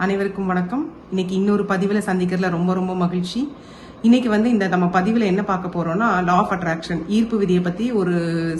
அனைவருக்கும் வணக்கம். இன்னைக்கு இன்னொரு பதிவுல சந்திக்கிறதுல ரொம்ப ரொம்ப மகிழ்ச்சி. இன்னைக்கு இந்த நம்ம பதிவுல என்ன பார்க்க போறோம்னா, லா ஆஃப் அட்ராக்ஷன், ஈர்ப்பு விதியை பத்தி ஒரு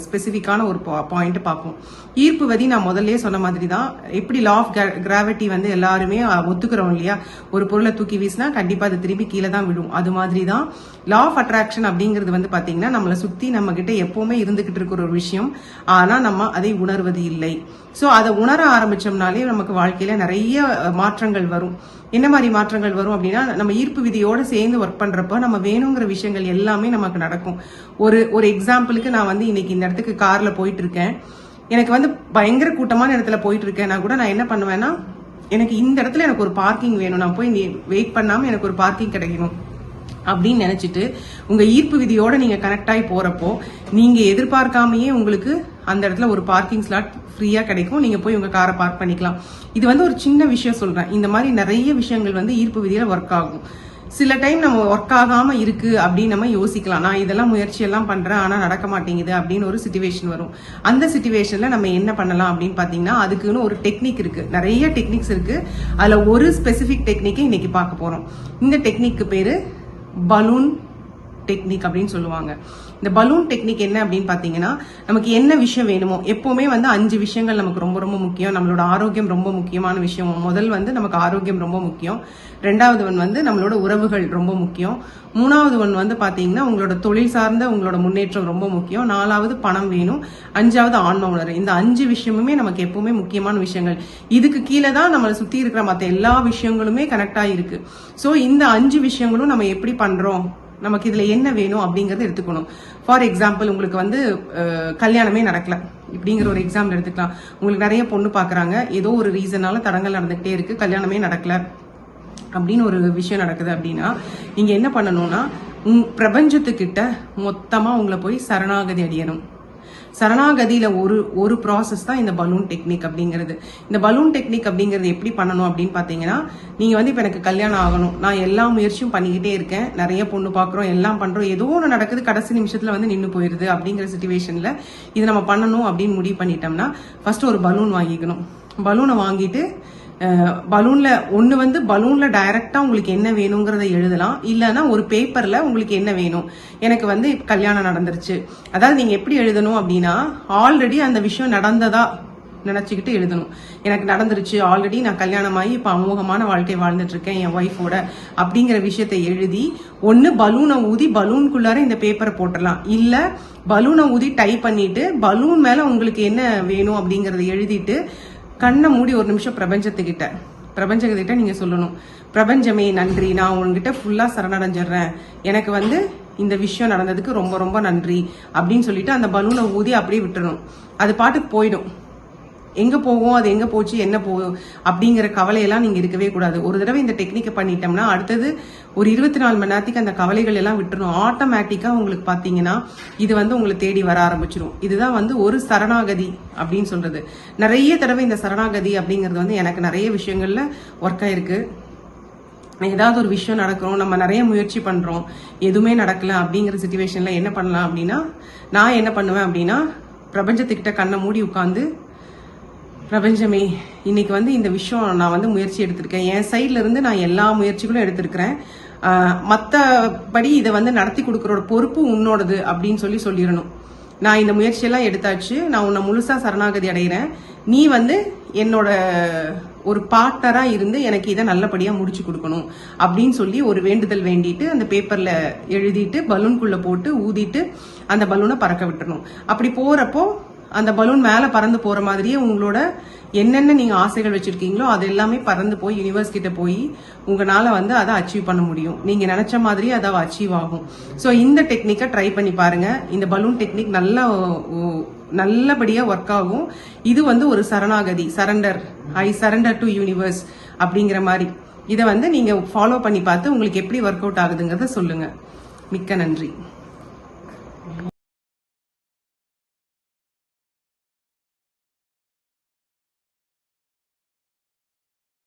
ஸ்பெசிபிக்கான ஒரு பாயிண்ட் பார்ப்போம். ஈர்ப்பு விதி நான் முதல்லயே சொன்ன மாதிரி தான். எப்படி லா ஆஃப் கிராவிட்டி எல்லாருமே ஒத்துக்கிறோம் இல்லையா? ஒரு பொருளை தூக்கி வீசினா கண்டிப்பா அது திரும்பி கீழே தான் விடும். அது மாதிரி தான் லா ஆஃப் அட்ராக்ஷன் அப்படிங்கிறது பாத்தீங்கன்னா நம்மளை சுத்தி நம்ம கிட்ட எப்பவுமே இருந்துகிட்டு இருக்கிற ஒரு விஷயம். ஆனா நம்ம அதை உணர்வது இல்லை. சோ அதை உணர ஆரம்பிச்சோம்னாலே நமக்கு வாழ்க்கையில நிறைய மாற்றங்கள் வரும். என்ன மாதிரி மாற்றங்கள் வரும் அப்படின்னா, நம்ம ஈர்ப்பு விதியோட சேர்ந்து ஒர்க் பண்றப்ப நம்ம வேணுங்கிற விஷயங்கள் எல்லாமே நமக்கு நடக்கும். ஒரு எக்ஸாம்பிளுக்கு நான் இன்னைக்கு இந்த இடத்துக்கு கார்ல போயிட்டு இருக்கேன். எனக்கு பயங்கர கூட்டமான இடத்துல போயிட்டு இருக்கேன். நான் என்ன பண்ணுவேன்னா, எனக்கு இந்த இடத்துல எனக்கு ஒரு பார்க்கிங் வேணும், நான் போய் வெயிட் பண்ணாம எனக்கு ஒரு பார்க்கிங் கிடைக்கணும் அப்படின்னு நினைச்சிட்டு உங்க ஈர்ப்பு விதியோட நீங்க கனெக்ட் ஆகி போறப்போ நீங்க எதிர்பார்க்காமயே உங்களுக்கு அந்த இடத்துல ஒரு பார்க்கிங் ஸ்லாட் ஃப்ரீயா கிடைக்கும். நீங்க போய் உங்க காரை பார்க் பண்ணிக்கலாம். இது ஒரு சின்ன விஷயம் சொல்றேன். இந்த மாதிரி நிறைய விஷயங்கள் ஈர்ப்பு விதியில ஒர்க் ஆகும். சில டைம் நம்ம ஒர்க் ஆகாம இருக்கு அப்படின்னு நம்ம யோசிக்கலாம். நான் இதெல்லாம் முயற்சி எல்லாம் பண்றேன் ஆனா நடக்க மாட்டேங்குது அப்படின்னு ஒரு சிச்சுவேஷன் வரும். அந்த சிச்சுவேஷன்ல நம்ம என்ன பண்ணலாம் அப்படின்னு பாத்தீங்கன்னா, அதுக்குன்னு ஒரு டெக்னிக் இருக்கு. நிறைய டெக்னிக்ஸ் இருக்கு. அதுல ஒரு ஸ்பெசிபிக் டெக்னிக்கை இன்னைக்கு பார்க்க போறோம். இந்த டெக்னிக்கு பேரு பலூன் டெக்னிக் அப்படின்னு சொல்லுவாங்க. இந்த பலூன் டெக்னிக் என்ன அப்படின்னு பாத்தீங்கன்னா, நமக்கு என்ன விஷயம் வேணுமோ, எப்பவுமே 5 விஷயங்கள் நமக்கு ரொம்ப ரொம்ப முக்கியம். நம்மளோட ஆரோக்கியம் ரொம்ப முக்கியமான விஷயம். முதல் நமக்கு ஆரோக்கியம் ரொம்ப முக்கியம். ரெண்டாவது நம்மளோட உறவுகள் ரொம்ப முக்கியம். மூணாவது பாத்தீங்கன்னா உங்களோட தொழில் சார்ந்த உங்களோட முன்னேற்றம் ரொம்ப முக்கியம். நாலாவது பணம் வேணும். அஞ்சாவது ஆன்ம உணர்வு. இந்த 5 விஷயமுமே நமக்கு எப்பவுமே முக்கியமான விஷயங்கள். இதுக்கு கீழே தான் நம்மளை சுத்தி இருக்கிற மற்ற எல்லா விஷயங்களுமே கனெக்ட் ஆகிருக்கு. சோ இந்த 5 விஷயங்களும் நம்ம எப்படி பண்றோம், நமக்கு இதுல என்ன வேணும் அப்படிங்கறத எடுத்துக்கணும். ஃபார் எக்ஸாம்பிள், உங்களுக்கு கல்யாணமே நடக்கல இப்படிங்கிற ஒரு எக்ஸாம்பிள் எடுத்துக்கலாம். உங்களுக்கு நிறைய பொண்ணு பாக்குறாங்க, ஏதோ ஒரு ரீசனால தடங்கள் நடந்துகிட்டே இருக்கு, கல்யாணமே நடக்கல அப்படின்னு ஒரு விஷயம் நடக்குது அப்படின்னா, நீங்க என்ன பண்ணணும்னா, பிரபஞ்சத்துக்கிட்ட மொத்தமா உங்களை போய் சரணாகதி அடையணும். சரணாகதியில ஒரு ப்ராசஸ் தான் இந்த பலூன் டெக்னிக் அப்படிங்கிறது. இந்த பலூன் டெக்னிக் அப்படிங்கிறது எப்படி பண்ணணும் அப்படின்னு பாத்தீங்கன்னா, நீங்க இப்ப எனக்கு கல்யாணம் ஆகணும், நான் எல்லா முயற்சியும் பண்ணிக்கிட்டே இருக்கேன், நிறைய பொண்ணு பாக்குறோம், எல்லாம் பண்றோம், ஏதோ ஒன்று நடக்குது, கடைசி நிமிஷத்துல நின்னு போயிருது அப்படிங்கிற சிச்சுவேஷன்ல இது நம்ம பண்ணணும் அப்படின்னு முடிவு பண்ணிட்டோம்னா, ஃபர்ஸ்ட் ஒரு பலூன் வாங்கிக்கணும். பலூனை வாங்கிட்டு பலூன்ல பலூன்ல டைரக்டா உங்களுக்கு என்ன வேணுங்கிறத எழுதலாம். இல்லைன்னா ஒரு பேப்பர்ல உங்களுக்கு என்ன வேணும், எனக்கு கல்யாணம் நடந்துருச்சு. அதாவது நீங்க எப்படி எழுதணும் அப்படின்னா, ஆல்ரெடி அந்த விஷயம் நடந்ததா நினைச்சுக்கிட்டு எழுதணும். எனக்கு நடந்துருச்சு, ஆல்ரெடி நான் கல்யாணமாகி இப்ப அமோகமான வாழ்க்கை வாழ்ந்துட்டு இருக்கேன் என் ஒய்ஃபோட அப்படிங்கிற விஷயத்தை எழுதி, ஒன்னு பலூனை ஊதி பலூனுக்குள்ளார இந்த பேப்பரை போட்டுடலாம். இல்ல பலூனை ஊதி டைப் பண்ணிட்டு பலூன் மேல உங்களுக்கு என்ன வேணும் அப்படிங்கறத எழுதிட்டு கண்ணை மூடி ஒரு நிமிஷம் பிரபஞ்சத்துக்கிட்ட நீங்க சொல்லணும், பிரபஞ்சமே நன்றி, நான் உங்ககிட்ட ஃபுல்லா சரணடைஞ்சிடுறேன், எனக்கு இந்த விஷயம் நடந்ததுக்கு ரொம்ப ரொம்ப நன்றி அப்படின்னு சொல்லிட்டு அந்த பலூனை ஊதி அப்படியே விட்டுறணும். அது பாட்டுக்கு போயிடும். எங்க போகும், அது எங்க போச்சு, என்ன போகும் அப்படிங்கிற கவலையெல்லாம் நீங்க இருக்கவே கூடாது. ஒரு தடவை இந்த டெக்னிக்கை பண்ணிட்டோம்னா அடுத்தது ஒரு 24 மணி நேரத்துக்கு அந்த கவலைகள் எல்லாம் விட்டுரும். ஆட்டோமேட்டிக்கா உங்களுக்கு பாத்தீங்கன்னா இது உங்களை தேடி வர ஆரம்பிச்சிடும். இதுதான் ஒரு சரணாகதி அப்படின்னு சொல்றது. நிறைய தடவை இந்த சரணாகதி அப்படிங்கிறது எனக்கு நிறைய விஷயங்கள்ல ஒர்க் ஆயிருக்கு. ஏதாவது ஒரு விஷயம் நடக்கிறோம், நம்ம நிறைய முயற்சி பண்றோம், எதுவுமே நடக்கல அப்படிங்கிற சிச்சுவேஷன்ல என்ன பண்ணலாம் அப்படின்னா, நான் என்ன பண்ணுவேன் அப்படின்னா, பிரபஞ்சத்துக்கிட்ட கண்ணை மூடி உட்காந்து, பிரபஞ்சமே இன்னைக்கு இந்த விஷயம் நான் முயற்சி எடுத்திருக்கேன், என் சைட்ல இருந்து நான் எல்லா முயற்சிகளும் எடுத்திருக்கிறேன், மத்தபடி இதை நடத்தி கொடுக்கறோட பொறுப்பு உன்னோடது அப்படின்னு சொல்லிடணும். நான் இந்த முயற்சியெல்லாம் எடுத்தாச்சு, நான் உன்னை முழுசா சரணாகதி அடைகிறேன், நீ என்னோட ஒரு பார்ட்னரா இருந்து எனக்கு இதை நல்லபடியா முடிச்சு கொடுக்கணும் அப்படின்னு சொல்லி ஒரு வேண்டுதல் வேண்டிட்டு அந்த பேப்பர்ல எழுதிட்டு பலூனுக்குள்ள போட்டு ஊதிட்டு அந்த பலூனை பறக்க விட்டுறணும். அப்படி போறப்போ அந்த பலூன் மேல பறந்து போற மாதிரியே உங்களோட என்னென்ன நீங்க ஆசைகள் வச்சிருக்கீங்களோ அது எல்லாமே பறந்து போய் யூனிவர்ஸ் கிட்ட போய் உங்களால அதை அச்சீவ் பண்ண முடியும். நீங்க நினைச்ச மாதிரி அதை அச்சீவ் ஆகும். சோ இந்த டெக்னிக்கை ட்ரை பண்ணி பாருங்க. இந்த பலூன் டெக்னிக் நல்லபடியா ஒர்க் ஆகும். இது ஒரு சரணாகதி, ஐ சரண்டர் டு யூனிவர்ஸ் அப்படிங்கிற மாதிரி. இதை நீங்க ஃபாலோ பண்ணி பார்த்து உங்களுக்கு எப்படி ஒர்க் அவுட் ஆகுதுங்கிறத சொல்லுங்க. மிக்க நன்றி.